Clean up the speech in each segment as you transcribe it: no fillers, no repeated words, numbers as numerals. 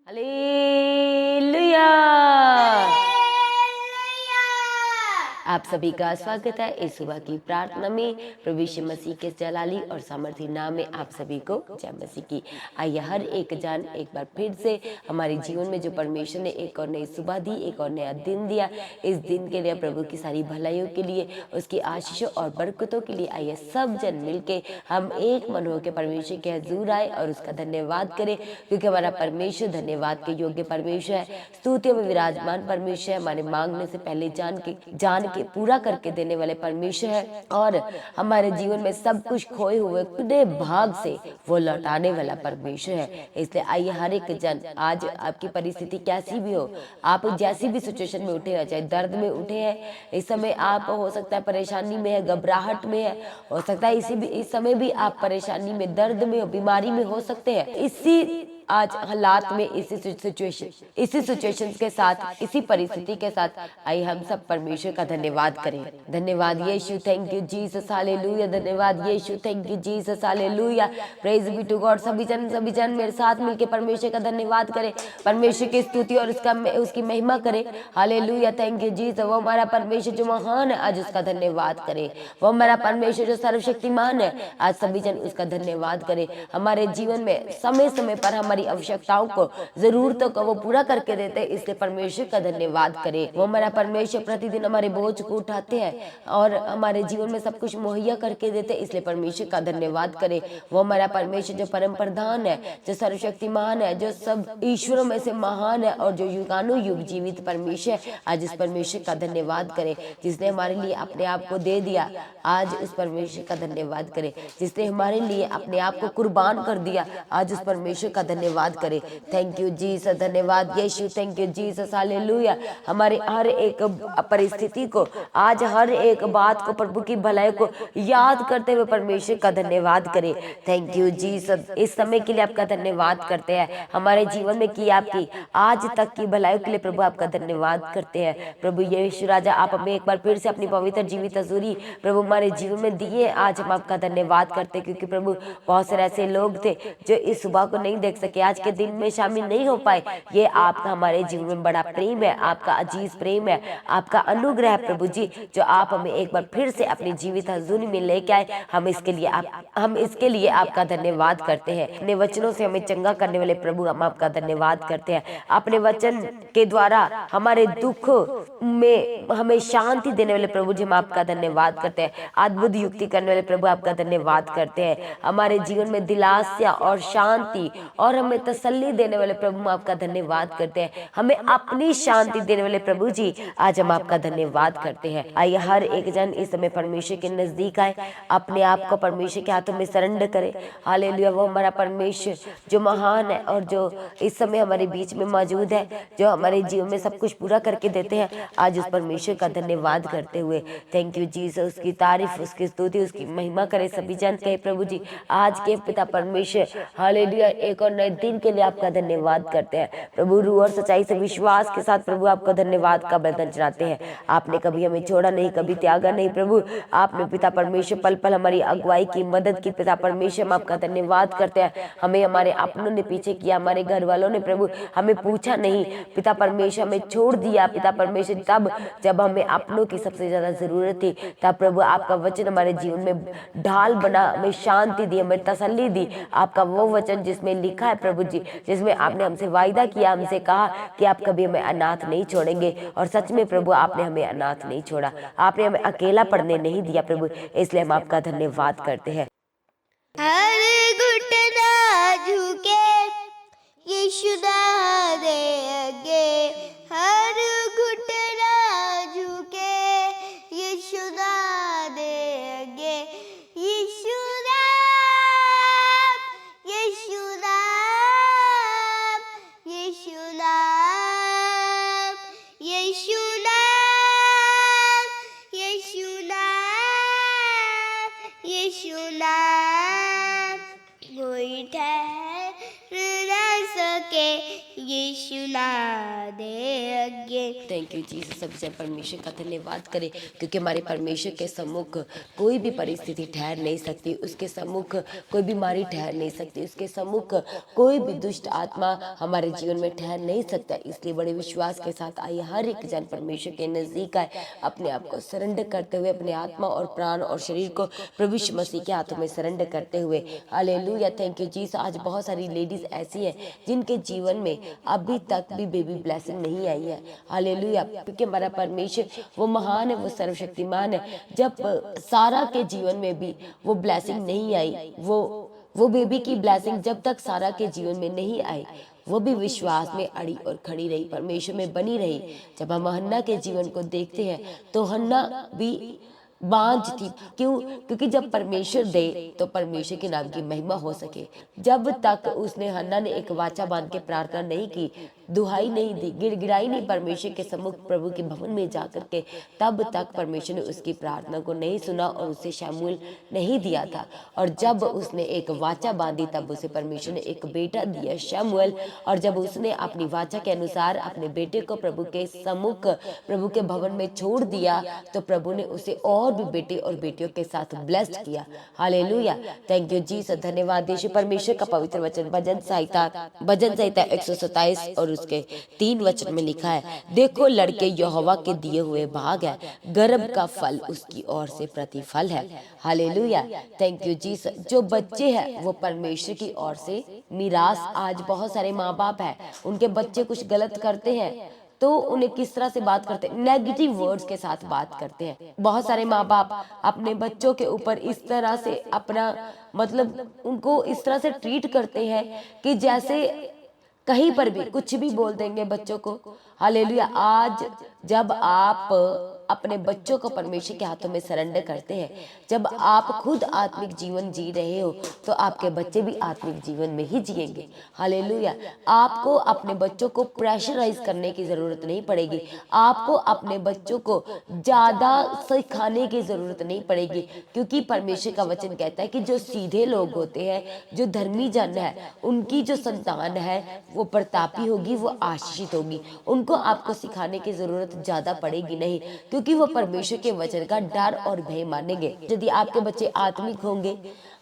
Hallelujah. आप सभी का स्वागत है इस सुबह की प्रार्थना में। प्रभु यीशु मसीह के जलाली और सामर्थी नाम में आप सभी को जय मसीह की। आइए हर एक जान एक बार फिर से हमारे जीवन में जो परमेश्वर ने एक और नई सुबह दी, एक और नया दिन दिया, इस दिन के लिए, प्रभु की सारी भलाइयों के लिए, उसकी आशीषों और बरकतों के लिए आइए सब जन मिलके हम एक मन होकर परमेश्वर के हजूर आए और उसका धन्यवाद करें, क्योंकि हमारा परमेश्वर धन्यवाद के योग्य परमेश्वर है, स्तुतियों में विराजमान परमेश्वर है, हमारे मांगने से पहले जान के पूरा करके देने वाले परमेश्वर है, और हमारे जीवन में सब कुछ खोए हुए खुदे भाग से वो लौटाने वाला परमेश्वर है। इसलिए आइए हर एक जन, आज आपकी परिस्थिति कैसी भी हो, आप जैसी भी सिचुएशन में उठे हैं, चाहे दर्द में उठे हैं, इस समय आप हो सकता है परेशानी में है, घबराहट में है, हो सकता है इस समय भी आप परेशानी में, दर्द में हो, बीमारी में हो सकते हैं। इसी आज हालात में, इसी सिचुएशन के साथ, इसी परिस्थिति के साथ आइए हम सब परमेश्वर का धन्यवाद करें। धन्यवाद Yeshu, thank you Jesus, hallelujah. धन्यवाद Yeshu, thank you Jesus, hallelujah. Praise be to God. सभी जन मेरे साथ मिलकर परमेश्वर का धन्यवाद करें, परमेश्वर की स्तुति और उसकी महिमा करें। Hallelujah, thank you Jesus. वो हमारा परमेश्वर जो महान है, आज उसका धन्यवाद करें। वो हमारा परमेश्वर जो सर्वशक्तिमान है, आज सभी जन उसका धन्यवाद करें। हमारे जीवन में समय समय पर हमारी आवश्यकताओं को, जरूरतों को वो पूरा करके देते हैं, इसलिए परमेश्वर का धन्यवाद करें। वो हमारा परमेश्वर प्रतिदिन हमारे बोझ को उठाते हैं और हमारे जीवन में सब कुछ मुहैया करके देते हैं, इसलिए परमेश्वर का धन्यवाद करें। वो हमारा परमेश्वर जो परम प्रधान है, जो सर्वशक्तिमान है, जो सब ईश्वरों में से महान है और जो युगानुयुग जीवित परमेश्वर है, आज उस परमेश्वर का धन्यवाद करें जिसने हमारे लिए अपने आप को दे दिया। आज उस परमेश्वर का धन्यवाद करें जिसने हमारे लिए अपने आप को कुर्बान कर दिया। आज उस परमेश्वर का धन्यवाद करें। थैंक यू जीसस, धन्यवाद Yeshu, thank you Jesus, hallelujah. हमारे हर एक परिस्थिति को, आज हर एक बात को, प्रभु की भलाई को याद करते हुए परमेश्वर का धन्यवाद करें। Thank you Jesus. इस समय के लिए आपका धन्यवाद करते हैं, हमारे जीवन में की आपकी आज तक की भलाई के लिए प्रभु आपका धन्यवाद करते हैं। प्रभु यीशु राजा, आप हमें एक बार फिर से अपनी पवित्र जीवित हजूरी प्रभु हमारे जीवन में दिए, आज हम आपका धन्यवाद करते हैं, क्योंकि प्रभु बहुत सारे ऐसे लोग थे जो इस सुबह को नहीं देख सके, आज के दिन में शामिल नहीं हो पाए। ये आपका हमारे जीवन में बड़ा प्रेम है, आपका अजीज प्रेम है, आपका अनुग्रह है प्रभु जी, जो आप हमें एक बार फिर से अपनी जीवित हजूरी में लेके आए। हम इसके लिए आपका धन्यवाद करते हैं। अपने वचनों से हमें चंगा करने वाले प्रभु, हम आपका धन्यवाद करते हैं। अपने वचन के द्वारा हमारे दुख में हमें शांति देने वाले प्रभु जी, हम आपका धन्यवाद करते हैं। अद्भुत युक्ति करने वाले प्रभु, आपका धन्यवाद करते हैं। हमारे जीवन में दिलासा और शांति और हमें तसल्ली देने वाले प्रभु, हम आपका धन्यवाद करते हैं। हमें अपनी शांति देने वाले प्रभु जी, आज हम आपका धन्यवाद करते हैं। आइए हर एक जन इस समय परमेश्वर के नजदीक आए, अपने आप को परमेश्वर के हाथों में सरेंडर करे। हालेलुया। वो हमारा परमेश्वर जो महान है और जो इस समय हमारे बीच में मौजूद है, जो हमारे जीवन में सब कुछ पूरा करके देते हैं, आज उस परमेश्वर का धन्यवाद करते हुए थैंक यू जीसस, उसकी तारीफ, उसकी स्तुति, उसकी महिमा करे सभी जन कहे। प्रभु जी, आज के पिता परमेश्वर, हालेलुया, एक और नए दिन के लिए आपका धन्यवाद करते हैं प्रभु। रूह और सच्चाई से विश्वास के साथ प्रभु आपका धन्यवाद का बलिदान चढ़ाते हैं। आपने कभी हमें छोड़ा नहीं, कभी त्यागा नहीं प्रभु। आपने पिता परमेश्वर पल पल हमारी अगुवाई की, मदद की। पिता परमेश्वर, हम आपका धन्यवाद करते हैं। हमें हमारे अपनों ने पीछे किया, हमारे घर वालों ने प्रभु हमें पूछा नहीं, पिता परमेश्वर हमें छोड़ दिया। पिता परमेश्वर, तब जब हमें अपनों की सबसे ज्यादा जरूरत थी, तब प्रभु आपका वचन हमारे जीवन में ढाल बना, हमें शांति दी, हमें तसल्ली दी। आपका वो वचन जिसमें लिखा है प्रभु जी, जिसमें आपने हमसे वायदा किया, हमसे कहा कि आप कभी हमें अनाथ नहीं छोड़ेंगे, और सच में प्रभु आपने हमें अनाथ नहीं छोड़ा, आपने हमें अकेला पड़ने नहीं दिया प्रभु। इसलिए हम आपका धन्यवाद करते हैं। हर घुटना झुके यीशु दे आगे, हर घुटना झुके यीशु दे आगे। यीशु नाम, यीशु नाम, यीशु नाम, यीशु नाम, यीशु नाम, यीशु नाम। कोई ठहर न के यीशु ना दे अगे। Thank you Jesus. सबसे परमेश्वर का धन्यवाद करें, क्योंकि हमारे परमेश्वर के सम्मुख कोई भी परिस्थिति ठहर नहीं सकती, उसके सम्मुख कोई बीमारी ठहर नहीं सकती, उसके सम्मुख कोई भी दुष्ट आत्मा हमारे जीवन में ठहर नहीं सकता। इसलिए बड़े विश्वास के साथ आइए हर एक जन परमेश्वर के नजदीक आए, अपने आप को सरेंडर करते हुए, अपने आत्मा और प्राण और शरीर को प्रभु यीशु मसीह के हाथों में सरेंडर करते हुए। Hallelujah, thank you Jesus. आज बहुत सारी लेडीज ऐसी हैं जिनके जीवन में अभी तक भी बेबी ब्लेसिंग नहीं आई है। हालेलुया, क्योंकि हमारा परमेश्वर वो महान है, वो सर्वशक्तिमान है। जब सारा के जीवन में भी वो ब्लेसिंग नहीं आई, वो बेबी की ब्लेसिंग जब तक सारा के जीवन में नहीं आई, वो भी विश्वास में अड़ी और खड़ी रही, परमेश्वर में बनी रही। जब हम हन्ना के जीवन को देखते हैं तो हन्ना भी बांझ थी। क्यों? क्योंकि जब परमेश्वर दे तो परमेश्वर के नाम की महिमा हो सके। जब तक उसने हन्ना ने एक वाचा बांध के प्रार्थना नहीं की, दुहाई नहीं दी, गिड़गिड़ाई नहीं परमेश्वर के सम्मुख प्रभु के भवन में जाकर के, तब तक परमेश्वर ने उसकी प्रार्थना को नहीं सुना और उसे शमूएल नहीं दिया था। और जब उसने एक वाचा बांधी तब उसे परमेश्वर ने एक बेटा दिया शमूएल। और जब उसने अपनी वाचा के अनुसार अपने बेटे को प्रभु के सम्मुख प्रभु के भवन में छोड़ दिया तो प्रभु ने उसे और भी बेटे और बेटियों के साथ ब्लेस्ड किया। Hallelujah, thank you Jesus. धन्यवाद यीशु। परमेश्वर का पवित्र वचन भजन संहिता 127 और उसके 3 वचन में लिखा है, देखो लड़के यहोवा के दिए हुए भाग है, गर्भ का फल उसकी ओर से प्रतिफल है। Hallelujah, thank you Jesus. जो बच्चे हैं वो परमेश्वर की ओर से मिरास। आज बहुत सारे माँ बाप हैं, उनके बच्चे कुछ गलत करते हैं तो उन्हें किस तरह से बात करते हैं? नेगेटिव वर्ड्स के साथ बात करते हैं। बहुत सारे माँ बाप अपने बच्चों के ऊपर इस तरह से अपना उनको इस तरह से ट्रीट करते हैं कि जैसे कहीं पर भी कुछ भी बोल देंगे बच्चों को। हालेलुया, आज जब आप अपने बच्चों को परमेश्वर के हाथों में सरेंडर करते हैं, जब आप खुद आत्मिक जीवन जी रहे हो तो आपके बच्चे भी आत्मिक जीवन में ही जिएंगे। हालेलुया, आपको अपने बच्चों को प्रेशराइज करने की जरूरत नहीं पड़ेगी, आपको अपने बच्चों को ज्यादा सिखाने की जरूरत नहीं पड़ेगी, क्योंकि परमेश्वर का वचन कहता है कि जो सीधे लोग होते हैं, जो धर्मी जन है, उनकी जो संतान है वो प्रतापी होगी, वो आशीषित होगी। उनको आपको सिखाने की जरूरत ज्यादा पड़ेगी नहीं, क्योंकि वो परमेश्वर के वचन का डर और भय मानेंगे। यदि आपके बच्चे आत्मिक होंगे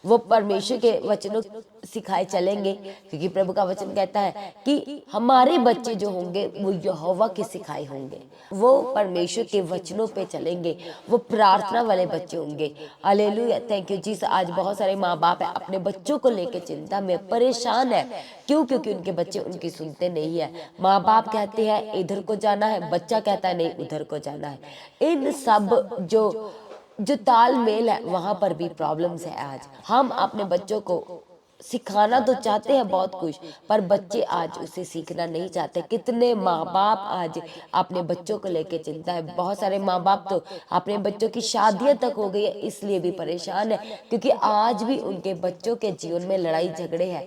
वो परमेश्वर के वचनों सिखाए चलेंगे, क्योंकि प्रभु का वचन कहता है कि हमारे बच्चे जो होंगे वो यहोवा के सिखाए होंगे, वो परमेश्वर के वचनों पे चलेंगे, वो प्रार्थना वाले बच्चे होंगे। Hallelujah, thank you Jesus. आज बहुत सारे माँ बाप है अपने बच्चों को लेकर चिंता में परेशान है। क्यों? क्योंकि उनके बच्चे उनकी सुनते नहीं है। माँ बाप कहते हैं इधर को जाना है, बच्चा कहता है नहीं उधर को जाना है। इन सब जो तालमेल है वहां पर भी प्रॉब्लम्स है। आज हम अपने बच्चों को सिखाना तो चाहते हैं बहुत कुछ, पर बच्चे आज उसे सीखना नहीं चाहते। कितने माँ बाप आज अपने बच्चों को लेके चिंता है। बहुत सारे माँ बाप तो अपने बच्चों की शादियां तक हो गई है इसलिए भी परेशान है, क्योंकि आज भी उनके बच्चों के जीवन में लड़ाई झगड़े हैं।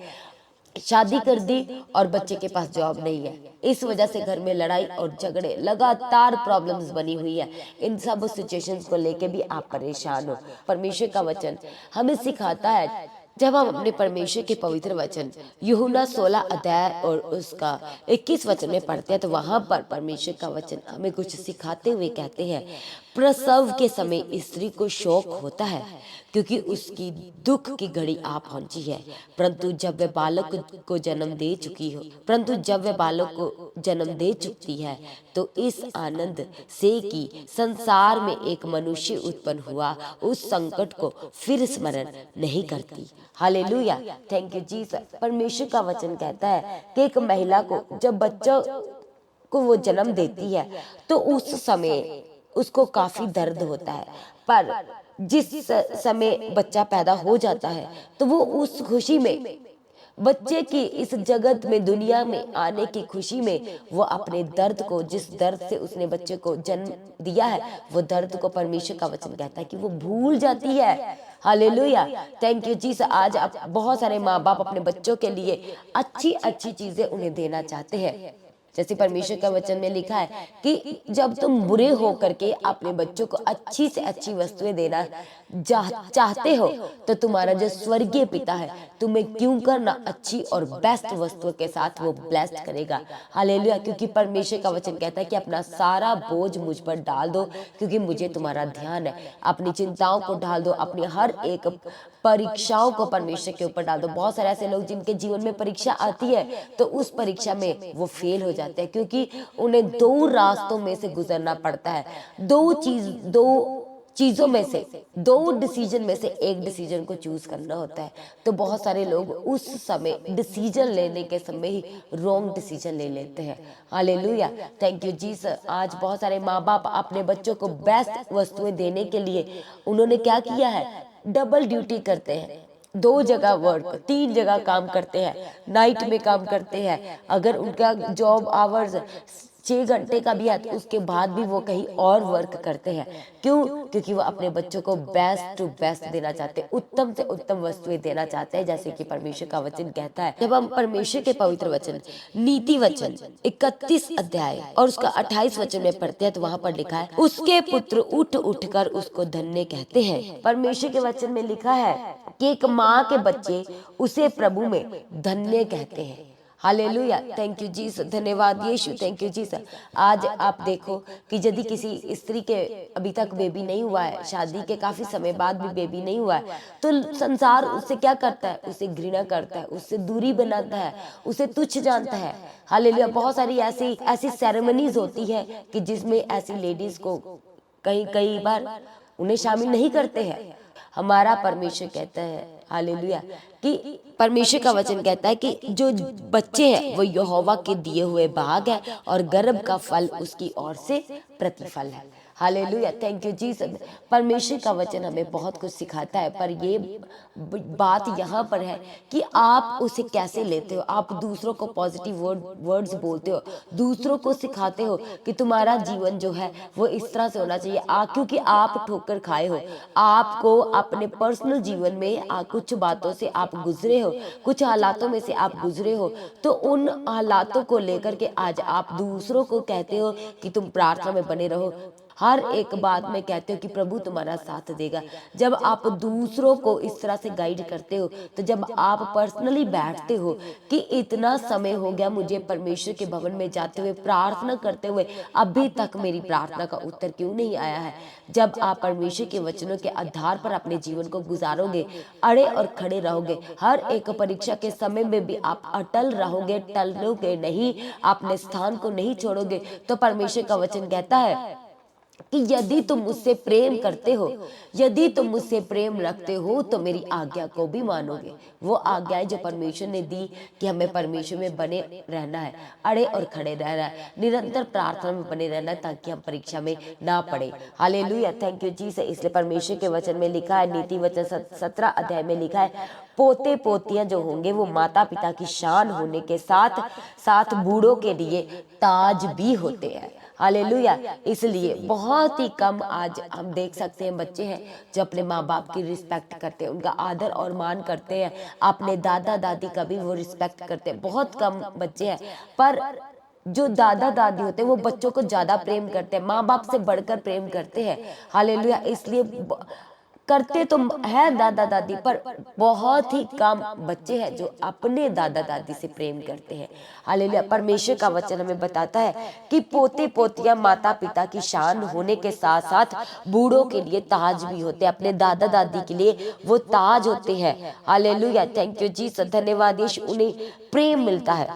शादी कर दी और बच्चे के पास जॉब नहीं है, इस वजह से घर में लड़ाई और झगड़े, लगातार प्रॉब्लम्स बनी हुई है। इन सब सिचुएशंस को लेके भी आप परेशान हो। परमेश्वर का वचन हमें सिखाता है, जब हम अपने परमेश्वर के पवित्र वचन यूहन्ना 16 अध्याय और उसका 21 वचन में पढ़ते हैं तो वहां पर परमेश्वर का वचन हमें कुछ सिखाते हुए कहते हैं, प्रसव के समय स्त्री को शोक होता है क्योंकि उसकी दुख की घड़ी आ पहुंची है, परंतु जब वह बालक को जन्म दे चुकी है तो इस आनंद से कि संसार में एक मनुष्य उत्पन्न हुआ, उस संकट को फिर स्मरण नहीं करती। Hallelujah, thank you Jesus. परमेश्वर का वचन कहता है कि एक महिला को जब बच्चा को वो जन्म देती है तो उस समय उसको काफी दर्द होता है, पर जिस समय बच्चा पैदा हो जाता है तो वो उस खुशी में, बच्चे की इस जगत में दुनिया में आने की खुशी में वो अपने दर्द को, जिस दर्द से उसने बच्चे को जन्म दिया है, वो दर्द को परमेश्वर का वचन कहता है कि वो भूल जाती है। Hallelujah, thank you Jesus. आज बहुत सारे माँ बाप अपने बच्चों के लिए अच्छी अच्छी चीजें उन्हें देना चाहते हैं, जैसे परमेश्वर का वचन में लिखा है कि जब तुम बुरे हो करके अपने बच्चों को अच्छी से अच्छी वस्तुएं देना चाहते हो, तो तुम्हारा जो स्वर्गीय पिता है तुम्हें क्यों करना अच्छी और बेस्ट वस्तुओं के साथ वो ब्लेस्ड करेगा। हालेलुया। क्योंकि परमेश्वर का वचन कहता है कि अपना सारा बोझ मुझ पर डाल दो, क्योंकि मुझे तुम्हारा ध्यान है। अपनी चिंताओं को डाल दो, अपनी हर एक परीक्षाओं को परमेश्वर के ऊपर डाल दो। बहुत सारे ऐसे लोग जिनके जीवन में परीक्षा आती है तो उस परीक्षा में वो फेल हो जाते हैं, क्योंकि उन्हें दो रास्तों में से गुजरना पड़ता है। दो चीजों में से, दो डिसीजन में से एक डिसीजन को चूज करना होता है। तो बहुत सारे लोग उस समय डिसीजन लेने के समय ही रॉन्ग डिसीजन ले लेते हैं। Hallelujah, thank you Jesus. आज बहुत सारे माँ बाप अपने बच्चों को बेस्ट वस्तुएं देने के लिए उन्होंने क्या किया है, डबल ड्यूटी करते हैं। 2 जगह वर्क, 3 जगह काम करते हैं, नाइट में काम करते हैं। अगर उनका जॉब आवर्स 6 घंटे का भी है तो उसके बाद भी वो कहीं और वर्क करते हैं। क्यों? क्योंकि वो अपने बच्चों को बेस्ट टू बेस्ट देना चाहते हैं, उत्तम से उत्तम वस्तुएं देना चाहते हैं, जैसे कि परमेश्वर का वचन कहता है। जब हम परमेश्वर के पवित्र वचन नीति वचन 31 अध्याय और उसका 28 वचन में पढ़ते हैं तो वहां पर लिखा है, उसके पुत्र उठ उठ कर उसको धन्य कहते हैं। परमेश्वर के वचन में लिखा है कि एक माँ के बच्चे उसे प्रभु में धन्य कहते हैं। हालेलुया, थैंक यू जीसस, धन्यवाद यीशु, थैंक यू जीसस। आज आप देखो कि यदि किसी स्त्री के अभी तक बेबी नहीं हुआ है, शादी के काफी समय बाद भी बेबी नहीं हुआ है, तो संसार उससे क्या करता है, उसे घृणा करता है, उससे दूरी बनाता है, उसे तुच्छ जानता है। हालेलुया, बहुत सारी ऐसी सेरेमनीज होती है कि जिसमें ऐसी लेडीज को कई बार उन्हें शामिल नहीं करते हैं। हमारा परमेश्वर कहता है, हालेलुया, कि परमेश्वर का वचन कहता है कि जो बच्चे हैं वो यहोवा के दिए हुए भाग है और गर्भ का फल उसकी ओर से प्रतिफल है। Hallelujah, thank you Jesus. परमेश्वर का वचन हमें बहुत कुछ सिखाता है, पर ये बात यहाँ पर है कि आप उसे कैसे लेते हो। आप दूसरों को पॉजिटिव वर्ड्स बोलते हो, दूसरों को सिखाते हो कि तुम्हारा जीवन जो है वो इस तरह से होना चाहिए। क्योंकि आप ठोकर खाए हो, आपको अपने पर्सनल जीवन में कुछ बातों से आप गुजरे हो, कुछ हालातों में से आप गुजरे हो, तो उन हालातों को लेकर के आज आप दूसरों को कहते हो कि तुम प्रार्थना में बने रहो। हर एक बात में कहते हो कि प्रभु तुम्हारा साथ देगा। जब आप दूसरों को इस तरह से गाइड करते हो, तो जब आप पर्सनली बैठते हो कि इतना समय हो गया मुझे परमेश्वर के भवन में जाते हुए, प्रार्थना करते हुए, अभी तक मेरी प्रार्थना का उत्तर क्यों नहीं आया है। जब आप परमेश्वर के वचनों के आधार पर अपने जीवन को गुजारोगे, अड़े और खड़े रहोगे, हर एक परीक्षा के समय में भी आप अटल रहोगे, टलोगे नहीं, अपने स्थान को नहीं छोड़ोगे, तो परमेश्वर का वचन कहता है कि यदि तुम मुझसे प्रेम करते हो, यदि तुम मुझसे प्रेम रखते हो, तो मेरी आज्ञा को भी मानोगे। वो आज्ञाएं जो परमेश्वर ने दी कि हमें परमेश्वर में बने रहना है, अड़े और खड़े रहना है, निरंतर प्रार्थना में बने रहना है, ताकि हम परीक्षा में ना पड़े। Hallelujah, thank you Jesus. इसलिए परमेश्वर के वचन में लिखा है, नीति वचन 17 अध्याय में लिखा है, पोते पोतियां जो होंगे वो माता पिता की शान होने के साथ साथ बूढ़ों के लिए ताज भी होते हैं। हालेलुया। इसलिए बहुत ही कम आज हम देख सकते हैं बच्चे हैं जो अपने माँ बाप की रिस्पेक्ट करते हैं, उनका आदर और मान करते हैं, अपने दादा दादी का भी वो रिस्पेक्ट करते हैं। बहुत कम बच्चे हैं, पर जो दादा दादी होते हैं वो बच्चों को ज्यादा प्रेम करते हैं, माँ बाप से बढ़कर प्रेम करते हैं। हालेलुया। इसलिए करते तो है दादा दादी, पर बहुत ही कम बच्चे हैं जो अपने दादा दादी से प्रेम करते हैं। हालेलुया। परमेश्वर का वचन हमें बताता है कि पोते पोतियां माता पिता की शान होने के साथ साथ बूढ़ों के लिए ताज भी होते हैं, अपने दादा दादी के लिए वो ताज होते हैं। हालेलुया, थैंक यू जीसस, धन्यवाद यीशु। उन्हें प्रेम मिलता है।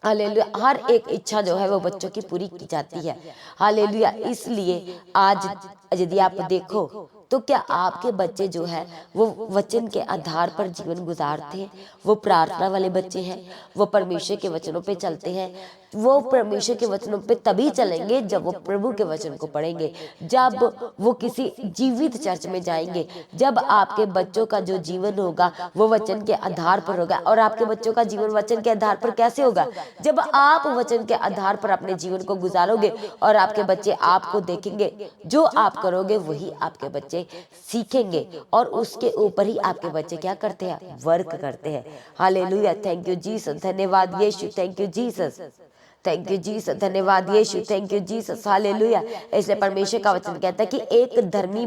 हालेलुया। हर एक इच्छा जो है वो बच्चों की पूरी की जाती है। हालेलुया। इसलिए आज यदि आप देखो तो क्या आपके बच्चे जो है वो वचन के आधार पर जीवन गुजारते हैं, वो प्रार्थना वाले बच्चे हैं, वो परमेश्वर के वचनों पे चलते हैं। वो परमेश्वर के वचनों पे तभी चलेंगे जब वो प्रभु के वचन को पढ़ेंगे, जब वो किसी जीवित चर्च में जाएंगे, जब आपके बच्चों का जो जीवन होगा वो वचन के आधार पर होगा। और आपके बच्चों का जीवन वचन के आधार पर कैसे होगा? जब आप वचन के आधार पर अपने जीवन को गुजारोगे और आपके बच्चे आपको देखेंगे, जो आप करोगे वही आपके बच्चे सीखेंगे, और उसके ऊपर ही आपके बच्चे क्या करते हैं? वर्क करते हैं। हालेलुया, थैंक यू जीसस, धन्यवाद Yeshu, thank you Jesus, thank you Jesus, धन्यवाद Yeshu, thank you Jesus, hallelujah. इसलिए परमेश्वर का वचन कहता है कि एक धर्मी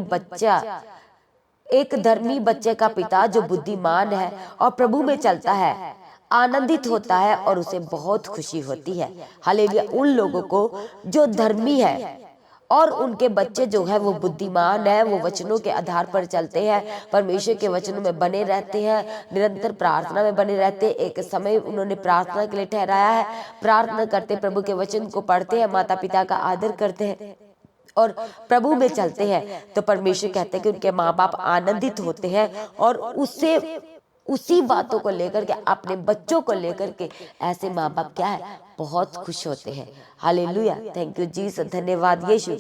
बच्चे का पिता जो बुद्धिमान है और प्रभु में चलता है आनंदित होता है और उसे बहुत खुशी होती है। हालेलुया। उन लोगों को जो धर्मी है और उनके बच्चे जो है वो बुद्धिमान है, वो वचनों के आधार पर चलते हैं, परमेश्वर के वचनों में बने रहते हैं, निरंतर प्रार्थना में बने रहते हैं। एक समय उन्होंने प्रार्थना के लिए ठहराया है, प्रार्थना करते, प्रभु के वचन को पढ़ते हैं, माता पिता का आदर करते हैं और प्रभु में चलते हैं, तो परमेश्वर कहते हैं कि उनके माँ बाप आनंदित होते हैं और उसी बातों को लेकर के, अपने बच्चों को लेकर के ऐसे माँ बाप क्या है, बहुत खुश होते हैं। हालेलुया, थैंक यू जीसस, धन्यवाद यीशु,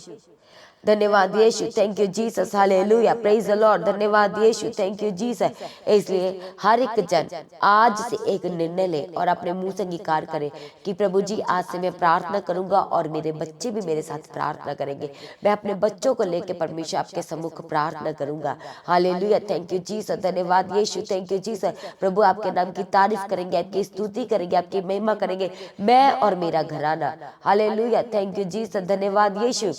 धन्यवाद Yeshu, thank you Jesus, hallelujah, praise the Lord, धन्यवाद यीशु, थैंक यू जीसस। इसलिए हर एक जन आज से एक निर्णय ले और अपने मुंह से अंगीकार करे कि प्रभु जी आज से मैं प्रार्थना करूंगा और मेरे बच्चे भी मेरे साथ प्रार्थना करेंगे। मैं अपने बच्चों को लेकर परमेश्वर आपके सम्मुख प्रार्थना करूंगा। हालेलुया, थैंक यू जीसस, धन्यवाद यीशु, थैंक यू जीसस। प्रभु आपके नाम की तारीफ करेंगे, आपकी स्तुति करेंगे, आपकी महिमा करेंगे, मैं और मेरा घराना। हालेलुया, थैंक यू जीसस, धन्यवाद यीशु।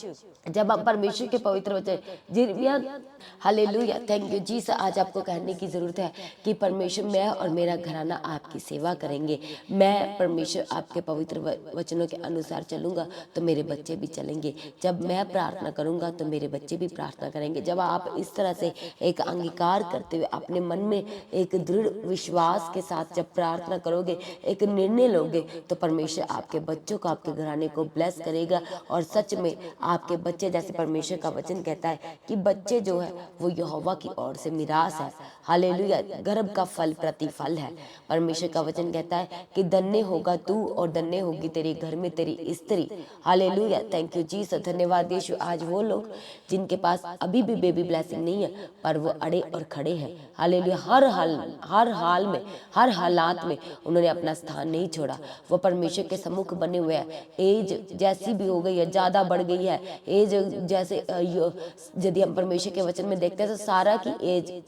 जब हम परमेश्वर के पवित्र वचन यिर्मयाह, हालेलुया, थैंक यू जीसस, आज आपको कहने की जरूरत है कि परमेश्वर मैं और मेरा घराना आपकी सेवा करेंगे। मैं परमेश्वर आपके पवित्र वचनों के अनुसार चलूंगा तो मेरे बच्चे भी चलेंगे। जब मैं प्रार्थना करूंगा तो मेरे बच्चे भी प्रार्थना करेंगे। जब आप इस तरह से एक अंगीकार करते हुए अपने मन में एक दृढ़ विश्वास के साथ जब प्रार्थना करोगे, एक निर्णय लोगे, तो परमेश्वर आपके बच्चों को, आपके घराने को ब्लेस करेगा। और सच में आपके बच्चे, जैसे परमेश्वर का वचन कहता है कि बच्चे जो है वो यहोवा की ओर से मिरास है। हालेलुया, गर्भ का फल प्रतिफल है। परमेश्वर का वचन कहता है कि धन्य होगा तू और धन्य होगी तेरे घर में तेरी स्त्री। हालेलुया, थैंक यू जीसस, धन्यवाद यीशु। आज वो लोग जिनके पास अभी भी बेबी ब्लेसिंग नहीं है पर वो अड़े और खड़े हैं, हालेलुया, हर हाल में, हर हालात में उन्होंने अपना स्थान नहीं छोड़ा। वो परमेश्वर के सम्मुख बने हुए हैं। एज जैसी भी हो गई है, ज्यादा बढ़ गई है एज, जैसे यदि हम परमेश्वर के वचन में देखते हैं तो सारा की एज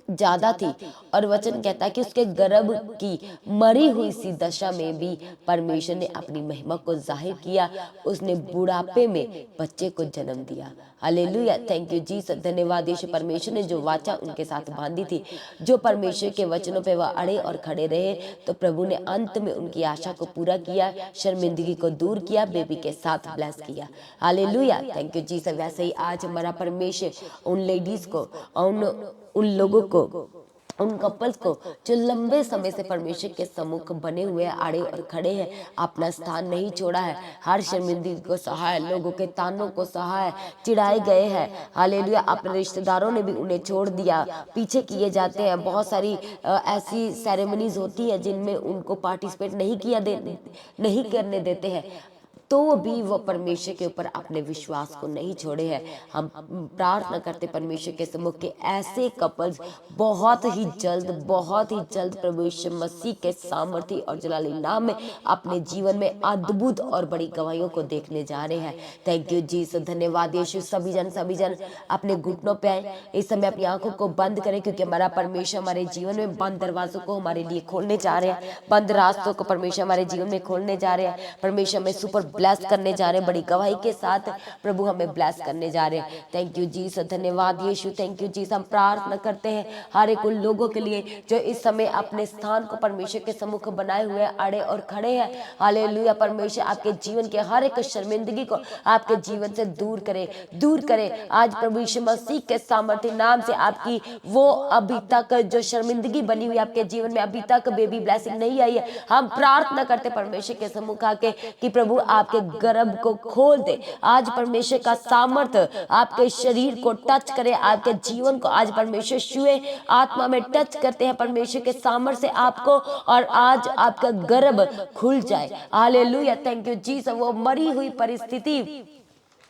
ज्यादा थी और वचन कहता है कि उसके गर्भ की मरी हुई सी दशा में भी परमेश्वर ने अपनी महिमा को जाहिर किया। उसने बुढ़ापे में बच्चे को जन्म दिया। हालेलुया, थैंक यू जीसस, धन्यवाद यीशु। परमेश्वर ने जो वाचा उनके साथ बांधी थी, जो परमेश्वर के वचनों पे वह अड़े और खड़े रहे, तो प्रभु ने अंत में उनकी आशा को पूरा किया, शर्मिंदगी को दूर किया, बेबी के साथ ब्लेस किया। Hallelujah, thank you Jesus. वैसे ही आज हमारा परमेश्वर उन लेडीज को, उन लोगों को, उन कपल्स को जो लंबे समय से परमेश्वर के सम्मुख बने हुए अड़े और खड़े हैं, अपना स्थान नहीं छोड़ा है, हर शर्मिंदगी को सहा है, लोगों के तानों को सहा है, चिढ़ाए गए हैं, हालेलुया, अपने रिश्तेदारों ने भी उन्हें छोड़ दिया, पीछे किए जाते हैं। बहुत सारी ऐसी सेरेमनीज होती है जिनमें उनको पार्टिसिपेट नहीं करने देते हैं, तो भी वो परमेश्वर के ऊपर अपने विश्वास को नहीं छोड़े हैं। हम प्रार्थना करते परमेश्वर के सम्मुख के ऐसे कपल्स बहुत ही जल्द प्रभु यीशु मसीह के सामर्थी और जलाली नाम में अपने जीवन में अद्भुत और बड़ी गवाहियों को देखने जा रहे हैं। थैंक यू जीसस, धन्यवाद यीशु। सभी जन अपने घुटनों पे आए, इस समय अपनी आंखों को बंद करें, क्योंकि हमारा परमेश्वर हमारे जीवन में बंद दरवाजों को हमारे लिए खोलने जा रहे हैं, बंद रास्तों को परमेश्वर हमारे जीवन में खोलने जा रहे हैं। परमेश्वर में सुपर ब्लेस करने जा रहे हैं, बड़ी गवाही के साथ प्रभु हमें ब्लेस करने जा रहे हैं। थैंक यू जीसस, धन्यवाद यीशु, थैंक यू जीसस। हम प्रार्थना करते हैं हर एक उन लोगों के लिए जो इस समय अपने स्थान को परमेश्वर के सम्मुख बनाए हुए अड़े और खड़े हैं। हालेलुया, परमेश्वर आपके जीवन के हर एक शर्मिंदगी को आपके जीवन से दूर करे। आज प्रभु यीशु मसीह के सामर्थ्य नाम से आपकी वो अभी तक जो शर्मिंदगी बनी हुई आपके जीवन में, अभी तक बेबी ब्लेसिंग नहीं आई है, हम प्रार्थना करते परमेश्वर के सम्मुख आके कि प्रभु आपके गर्भ को खोल दे। आज परमेश्वर का सामर्थ्य आपके शरीर को टच करे, आपके जीवन को आज परमेश्वर छुए, आत्मा में टच करते हैं परमेश्वर के सामर्थ्य से आपको, और आज आपका गर्भ खुल जाए। Hallelujah, thank you Jesus. वो मरी हुई परिस्थिति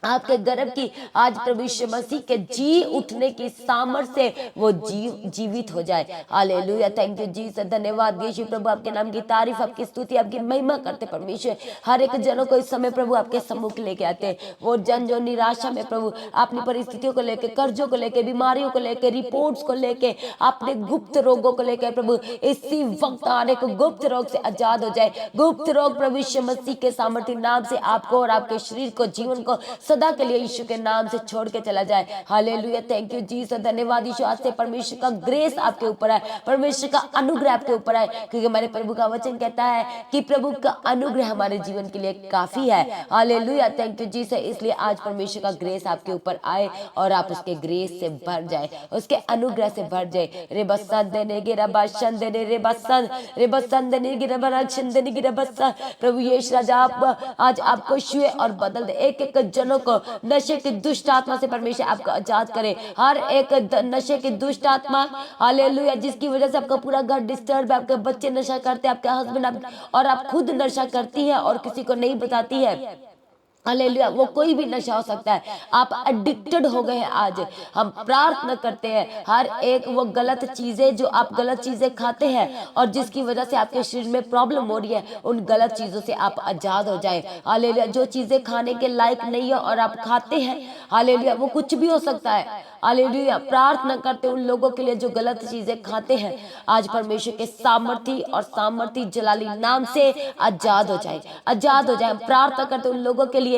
आपके गर्भ की आज प्रभु यीशु मसीह के जी उठने की सामर्थ्य से वो जीवित हो जाए। हालेलुया, थैंक यू जीसस, धन्यवाद यीशु प्रभु, आपके नाम की तारीफ, आपकी स्तुति, आपकी महिमा करते परमेश्वर। हर एक जनों को इस समय प्रभु आपके सम्मुख लेके आते हैं। वो जन जो निराशा में प्रभु अपनी परिस्थितियों को लेके, कर्जों को लेके, बीमारियों को लेके, रिपोर्ट्स को लेके, अपने गुप्त रोगों को लेकर प्रभु इसी वक्त आने को गुप्त रोग से आजाद हो जाए। गुप्त रोग प्रभु यीशु मसीह के सामर्थ्य नाम से आपको और आपके शरीर को, जीवन को सदा के लिए यीशु के नाम से छोड़ के चला जाए। हालेलुया, थैंक यू जीसस, धन्यवाद यीशु। आज से परमेश्वर का ग्रेस आपके ऊपर है, परमेश्वर का अनुग्रह आपके ऊपर है, क्योंकि हमारे प्रभु का वचन कहता है कि प्रभु का अनुग्रह हमारे जीवन के लिए काफी है। Hallelujah, thank you Jesus. इसलिए आज परमेश्वर का ग्रेस आपके ऊपर आए और आप उसके ग्रेस से भर जाए, उसके अनुग्रह से भर जाए। रे बसन देने गे रबाशन देने रे बसन रे बसन देने गे रबाशन देने गे रबसन। प्रभु यीशु राजा आप आज आपको छुए और बदल दे। एक एक जनों को नशे की दुष्ट आत्मा से परमेश्वर आपको आजाद करे। हर एक नशे की दुष्ट आत्मा, हालेलुया, जिसकी वजह से आपका पूरा घर डिस्टर्ब है, आपके बच्चे नशा करते हैं, आपके हस्बैंड और आप खुद नशा करती है और किसी को नहीं बताती है। हालेलुया, वो कोई भी नशा हो सकता है, आप एडिक्टेड हो गए हैं। आज हम प्रार्थना करते हैं, हर एक वो गलत चीजें जो आप गलत चीजें खाते हैं और जिसकी वजह से आपके शरीर में प्रॉब्लम हो रही है, उन गलत चीजों से आप आजाद हो जाए। हालेलुया, जो चीजें खाने के लायक नहीं है और आप खाते हैं, हालेलुया, वो कुछ भी हो सकता है। हालेलुया, प्रार्थना करते उन लोगों के लिए जो गलत चीजें खाते हैं, आज परमेश्वर के सामर्थी और सामर्थी जलाली नाम से आजाद हो जाए, आजाद हो जाए। प्रार्थना करते उन लोगों के लिए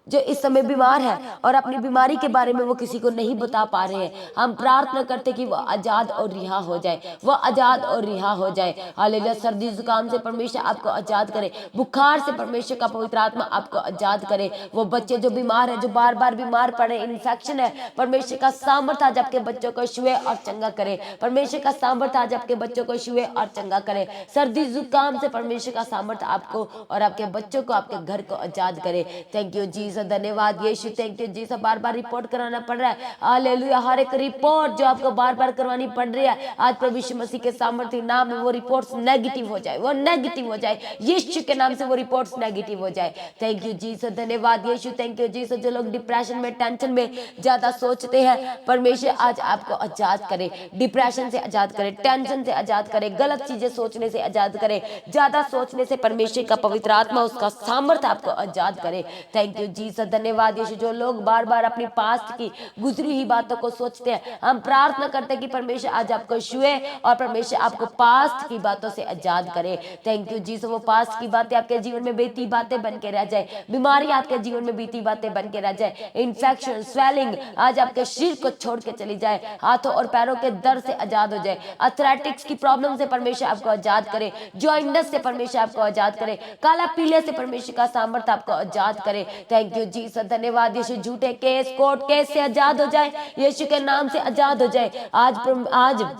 जो इस समय बीमार है और अपनी बीमारी के बारे में वो किसी को नहीं बता पा रहे हैं। हम प्रार्थना करते कि वो आजाद और रिहा हो जाए, वो आजाद और रिहा हो जाए। हालेलुया, सर्दी जुकाम से परमेश्वर आपको आजाद करे, बुखार से परमेश्वर का पवित्र आत्मा आपको आजाद करे। वो बच्चे जो बीमार है, जो बार बार बीमार पड़े, इन्फेक्शन है, परमेश्वर का सामर्थ आज आपके बच्चों को छुए और चंगा करे। परमेश्वर का सामर्थ आज आपके बच्चों को छुए और चंगा करे। सर्दी जुकाम से परमेश्वर का सामर्थ आपको और आपके बच्चों को, आपके घर को आजाद करे। थैंक यू जीसस, धन्यवाद यीशु, थैंक यू जीसस। बार बार रिपोर्ट कराना पड़ रहा है, हालेलुया, हर एक रिपोर्ट जो आपको बार बार करवानी पड़ रही है, आज प्रभु यीशु मसीह के सामर्थ्य नाम में वो रिपोर्ट्स नेगेटिव हो जाए, वो नेगेटिव हो जाए, यीशु के नाम से वो रिपोर्ट्स नेगेटिव हो जाए। थैंक यू जीसस, धन्यवाद यीशु, थैंक यू जीसस। जो लोग डिप्रेशन में, टेंशन में ज्यादा सोचते हैं, परमेश्वर आज आपको आजाद करे, डिप्रेशन से आजाद करे, टेंशन से आजाद करे, गलत चीजें सोचने से आजाद करे, ज्यादा सोचने से परमेश्वर का पवित्र आत्मा, उसका सामर्थ्य आपको आजाद करे। थैंक यू जीसस, धन्यवाद यीशु। जो लोग बार बार अपनी पास्ट की गुजरी हुई बातों को सोचते हैं, हम प्रार्थना करते हैं कि परमेश्वर आज आपको छुए और परमेश्वर आपको पास्ट की बातों से आजाद करे। Thank you Jesus. वो पास्ट की बातें आपके जीवन में बीती बातें बन के रह जाए, बीमारी आपके जीवन में बीती बातें बन के रह जाए, इन्फेक्शन, स्वेलिंग आज आपके शरीर को छोड़ के चली जाए, हाथों और पैरों के दर्द से आजाद हो जाए, अथलेटिक्स की प्रॉब्लम से परमेश्वर आपको आजाद करे, जॉइंटस से परमेश्वर आपको आजाद करे, काला पीले से परमेश्वर का सामर्थ्य आपको आजाद करे। थैंक यू जीसस, धन्यवाद यीशु। झूठे केस, कोर्ट केस से आजाद हो जाए, यीशु के नाम से आजाद हो जाए। आज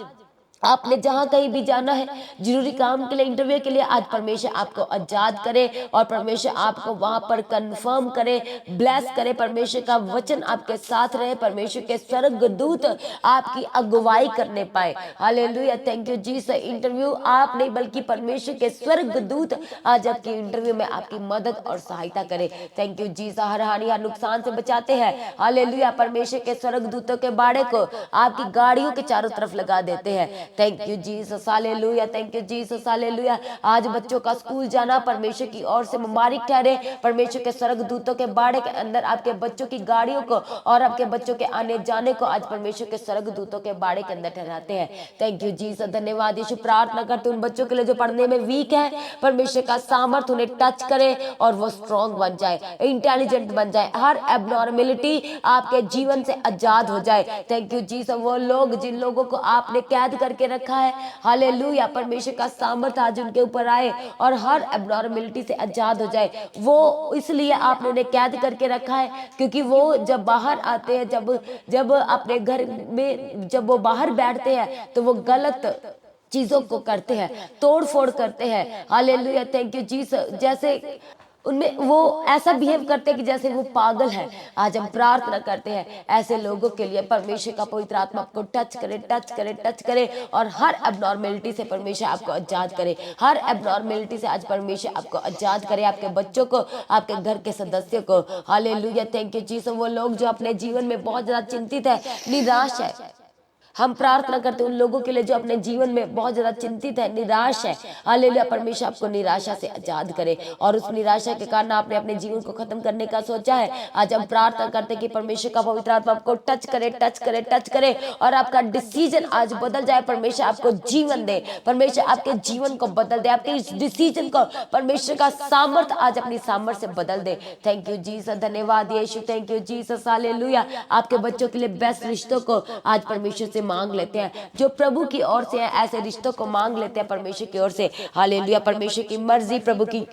आपने जहां कहीं भी जाना है, जरूरी काम के लिए, इंटरव्यू के लिए, आज परमेश्वर आपको आजाद करे और परमेश्वर आपको वहां पर कंफर्म करे, ब्लेस करे। परमेश्वर का वचन आपके साथ रहे, परमेश्वर के स्वर्गदूत आपकी अगुवाई करने पाए। Hallelujah, thank you Jesus. Interview आप नहीं बल्कि परमेश्वर के स्वर्गदूत आज आपकी इंटरव्यू में आपकी मदद और सहायता करे। Thank you Jesus. हर हानि, हर नुकसान से बचाते हैं। हालेलुया, परमेश्वर के स्वर्गदूतों के बाड़े को आपकी गाड़ियों के चारों तरफ लगा देते हैं। Thank you Jesus, hallelujah, thank you Jesus, hallelujah. आज बच्चों का स्कूल जाना परमेश्वर की ओर से मुबारक ठहरे। परमेश्वर के स्वर्गदूतों के बाड़े के अंदर आपके बच्चों की गाड़ियों को और आपके बच्चों के आने जाने को आज परमेश्वर के स्वर्गदूतों के बाड़े के अंदर ठहराते हैं। थैंक यू जीसस, धन्यवाद यीशु। प्रार्थना करते उन बच्चों के लिए जो पढ़ने में वीक है, परमेश्वर का सामर्थ उन्हें टच करे और वो स्ट्रॉन्ग बन जाए, इंटेलिजेंट बन जाए, हर एबनॉर्मेलिटी आपके जीवन से आजाद हो जाए। Thank you Jesus. वो लोग जिन लोगों को आपने कैद करके रखा है, हालेलुया, परमेश्वर का सामर्थ आज उनके ऊपर आए और हर एबनॉर्मेलिटी से आजाद हो जाए। वो इसलिए आपने उन्हें कैद करके रखा है क्योंकि वो जब बाहर आते हैं, जब अपने घर में जब वो बाहर बैठते हैं तो वो गलत चीजों को करते हैं, तोड़ फोड़ करते हैं। Hallelujah, thank you Jesus. जैसे उनमें वो ऐसा बिहेव करते हैं कि जैसे वो पागल है। आज हम प्रार्थना करते हैं ऐसे लोगों के लिए, परमेश्वर का पवित्र आत्मा आपको टच करे, टच करे, टच करे, और हर एबनॉर्मेलिटी से परमेश्वर आपको आजाद करे। हर एबनॉर्मेलिटी से आज परमेश्वर आपको आजाद करे, आपके बच्चों को, आपके घर के सदस्यों को। Hallelujah, thank you Jesus. वो लोग जो अपने जीवन में बहुत ज्यादा चिंतित है, निराश है, हम प्रार्थना करते हैं उन लोगों के लिए जो अपने जीवन में बहुत ज्यादा चिंतित है, निराश है। हालेलुया, परमेश्वर आपको निराशा से आजाद करे, और उस निराशा के कारण आपने अपने जीवन को खत्म करने का सोचा है, आज हम प्रार्थना करते हैं कि परमेश्वर का पवित्र आत्मा आपको टच करे, टच करे, टच करे, और आपका डिसीजन आज बदल जाए। परमेश्वर आपको जीवन दे, परमेश्वर आपके जीवन को बदल दे, आपके इस डिसीजन को परमेश्वर का सामर्थ आज अपनी सामर्थ से बदल दे। थैंक यू जीसस, धन्यवाद Yeshu, thank you Jesus, hallelujah. आपके बच्चों के लिए बेस्ट रिश्तों को आज परमेश्वर से मांग लेते हैं, जो प्रभु की ओर से है, ऐसे रिश्तों को मांग लेते हैं परमेश्वर की ओर से। हालेलुया, परमेश्वर की मर्जी, प्रभु की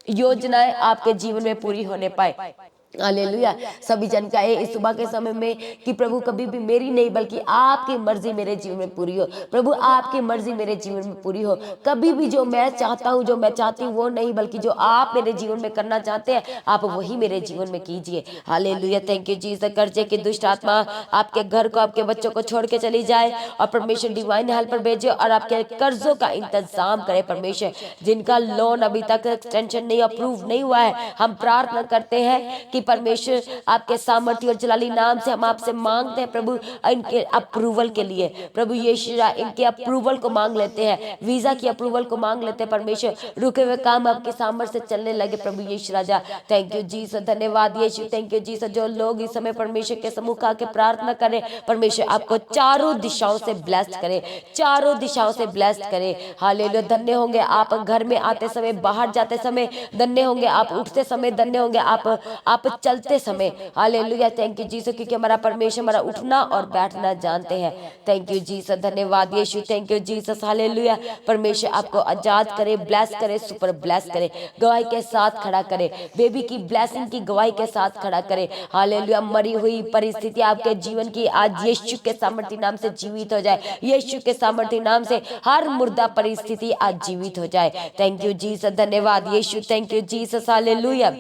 योजनाएं आपके जीवन में पूरी होने पाए। हालेलुया, सभी जन का इस सुबह के समय में कि प्रभु कभी भी मेरी नहीं बल्कि आपकी मर्जी मेरे जीवन में पूरी हो। प्रभु आपकी मर्जी मेरे जीवन में पूरी हो। कभी भी जो मैं चाहता हूँ, जो मैं चाहती हूँ वो नहीं, बल्कि जो आप मेरे जीवन में करना चाहते हैं आप वही मेरे जीवन में कीजिए। Hallelujah, thank you Jesus. कर्जे की दुष्ट आत्मा आपके घर को, आपके बच्चों को छोड़ के चली जाए, और परमेश्वर डिवाइन हेल्पर भेजे और आपके कर्जों का इंतजाम करे। परमेश्वर जिनका लोन अभी तक एक्सटेंशन नहीं अप्रूव नहीं हुआ है, हम प्रार्थना करते हैं कि परमेश्वर आपके सामर्थ्य और जलाली नाम से हम आपसे मांगते हैं प्रभु इनके अप्रूवल के लिए। प्रभु यीशु इनके अप्रूवल को मांग लेते हैं, वीजा की अप्रूवल को मांग लेते हैं। परमेश्वर रुके हुए काम आपके सामर्थ्य से चलने लगे। प्रभु यीशु राजा, थैंक यू जीसस, धन्यवाद यीशु, थैंक यू जीसस। जो लोग इस समय परमेश्वर के सम्मुख आके प्रार्थना करें, परमेश्वर आपको चारों दिशाओं से ब्लेस्ड करे, चारों दिशाओं से ब्लेस्ड करे। हालेलुया, धन्य होंगे आप घर में आते समय, बाहर जाते समय धन्य होंगे आप, उठते समय धन्य होंगे आप चलते समय। हालेलुया, थैंक यू जीसस, क्योंकि हमारा परमेश्वर हमारा उठना और बैठना जानते हैं। थैंक यू जीसस, धन्यवाद Yeshu, thank you Jesus. Hallelujah, परमेश्वर आपको आजाद करे, ब्लेस करे, सुपर ब्लेस करे, गवाही के साथ खड़ा करे, बेबी की ब्लेसिंग की गवाही के साथ खड़ा करे। हालेलुया, मरी हुई परिस्थिति आपके जीवन की आज यीशु के सामर्थ्य नाम से जीवित हो जाए। यीशु के सामर्थ्य नाम से हर मुर्दा परिस्थिति आज जीवित हो जाए। थैंक यू जीसस, धन्यवाद Yeshu, thank you Jesus. Hallelujah,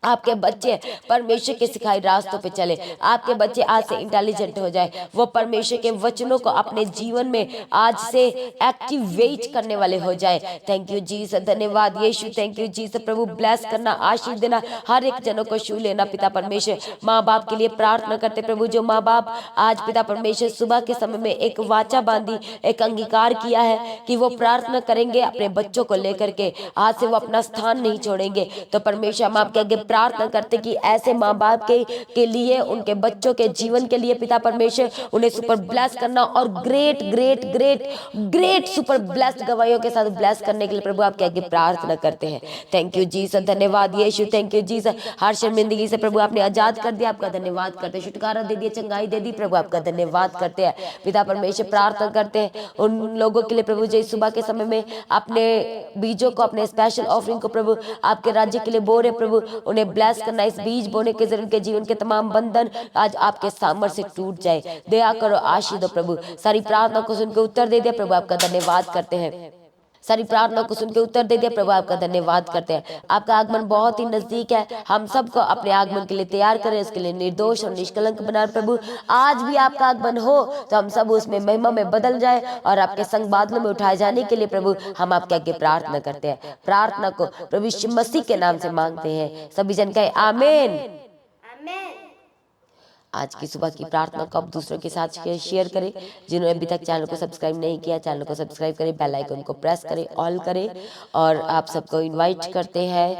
आपके बच्चे परमेश्वर के सिखाए रास्तों पे चले, आपके बच्चे आज से इंटेलिजेंट हो जाए, वो परमेश्वर के वचनों को अपने जीवन में आज से एक्टिवेट करने वाले हो जाए। थैंक यू जीसस, धन्यवाद यीशु, थैंक यू जीसस। प्रभु ब्लेस करना, आशीष देना, हर एक जनों को छू लेना। पिता परमेश्वर माँ बाप के लिए प्रार्थना करते प्रभु, जो माँ बाप आज पिता परमेश्वर सुबह के समय में एक वाचा बांधी, एक अंगीकार किया है कि वो प्रार्थना करेंगे अपने बच्चों को लेकर के, आज से वो अपना स्थान नहीं छोड़ेंगे। तो परमेश्वर हम आपके आगे प्रार्थना करते कि ऐसे माँ बाप के लिए, उनके बच्चों के जीवन के लिए पिता परमेश्वर उन्हें सुपर ब्लेस करना, और great great great great super blessed गवाहियों के साथ ब्लेस करने के लिए प्रभु आपके आगे प्रार्थना करते हैं। थैंक यू जीसस, धन्यवाद यीशु, थैंक यू जीसस। हर शर्मिंदगी से प्रभु आपने आजाद कर दिया, आपका धन्यवाद करते हैं। छुटकारा दे दिया, चंगाई दे दी, प्रभु आपका धन्यवाद करते हैं। पिता परमेश्वर प्रार्थना करते हैं उन लोगों के लिए प्रभु जो सुबह के समय में अपने बीजों को, अपने स्पेशल ऑफरिंग को प्रभु आपके राज्य के लिए बो रहे प्रभु, उन्हें ब्लेस करना। इस बीज बोने के जरिए उनके जीवन के तमाम बंधन आज आपके सामर्थ्य से टूट जाए। दया करो, आशीष दो प्रभु। सारी प्रार्थना को सुनकर उत्तर दे दिया, प्रभु आपका धन्यवाद करते हैं। सारी प्रार्थना को सुनकर उत्तर दे दिया, प्रभु आपका धन्यवाद करते हैं। आपका आगमन बहुत ही नजदीक है, हम सबको अपने आगमन के लिए तैयार करें, उसके लिए निर्दोष और निष्कलंक बना प्रभु। आज भी आपका आगमन हो तो हम सब उसमें महिमा में बदल जाए, और आपके संग बादलों में उठाए जाने के लिए प्रभु हम आपके आगे प्रार्थना करते हैं। प्रार्थना को प्रभु यीशु मसीह के नाम से मांगते हैं, सभी जन कहे आमीन। आज की सुबह की प्रार्थना को आप दूसरों के साथ शेयर करें। जिन्होंने अभी तक चैनल को सब्सक्राइब नहीं किया, चैनल को सब्सक्राइब करें, बेल आइकन को प्रेस करें, ऑल करें, और आप सबको इनवाइट करते हैं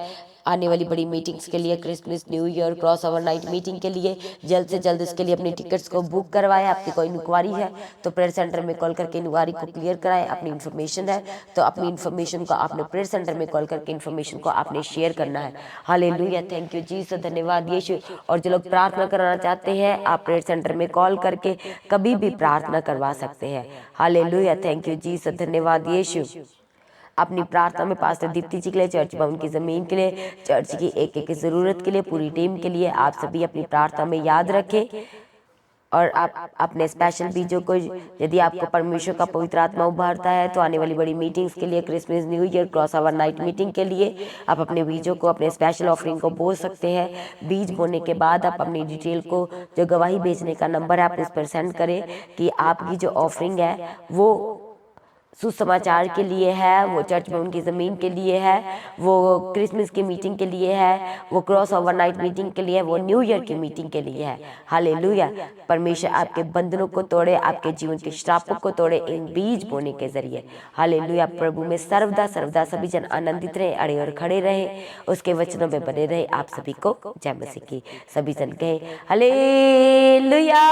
आने वाली बड़ी मीटिंग्स के लिए, Christmas, new year, cross over night meeting के लिए। जल्द से जल्द इसके लिए अपनी टिकट्स को बुक करवाएं। आपकी कोई इंक्वायरी है तो प्रेयर सेंटर में कॉल करके इंक्वायरी को क्लियर कराएं। अपनी इन्फॉर्मेशन है तो अपनी इन्फॉर्मेशन को आपने प्रेयर सेंटर में कॉल करके इन्फॉर्मेशन को आपने शेयर करना है। हालेलुया, थैंक यू जीसस, धन्यवाद यीशु। और जो लोग प्रार्थना कराना चाहते हैं, आप प्रेयर सेंटर में कॉल करके कभी भी प्रार्थना करवा सकते हैं। हालेलुया, थैंक यू जीसस, धन्यवाद यीशु। अपनी प्रार्थना में पास्टर दीप्ति जी के लिए, चर्च भवन की ज़मीन के लिए, चर्च की एक एक ज़रूरत के लिए, पूरी टीम के लिए आप सभी अपनी प्रार्थना में याद रखें। और आप अपने स्पेशल बीजों को, यदि आपको परमेश्वर का पवित्र आत्मा उभारता है, तो आने वाली बड़ी मीटिंग्स के लिए, Christmas, new year, cross over night meeting के लिए आप अपने बीजों को, अपने स्पेशल ऑफरिंग को बो सकते हैं। बीज बोने के बाद आप अपनी डिटेल को, जो गवाही भेजने का नंबर है, आप उस पर सेंड करें कि आपकी जो ऑफरिंग है वो सुसमाचार के लिए है, वो चर्च में उनकी ज़मीन के लिए है, वो क्रिसमस की मीटिंग के लिए है, वो क्रॉस ओवर नाइट मीटिंग के लिए है, वो न्यू ईयर की मीटिंग के लिए है। हालेलुया। परमेश्वर आपके बंधनों को तोड़े, आपके जीवन के श्रापों को तोड़े इन बीज बोने के जरिए। हालेलुया। प्रभु में सर्वदा सर्वदा सभी जन आनंदित रहे, अड़े और खड़े रहे, उसके वचनों में बने रहे। आप सभी को जय मसीह की। सभी जन कहे हालेलुया।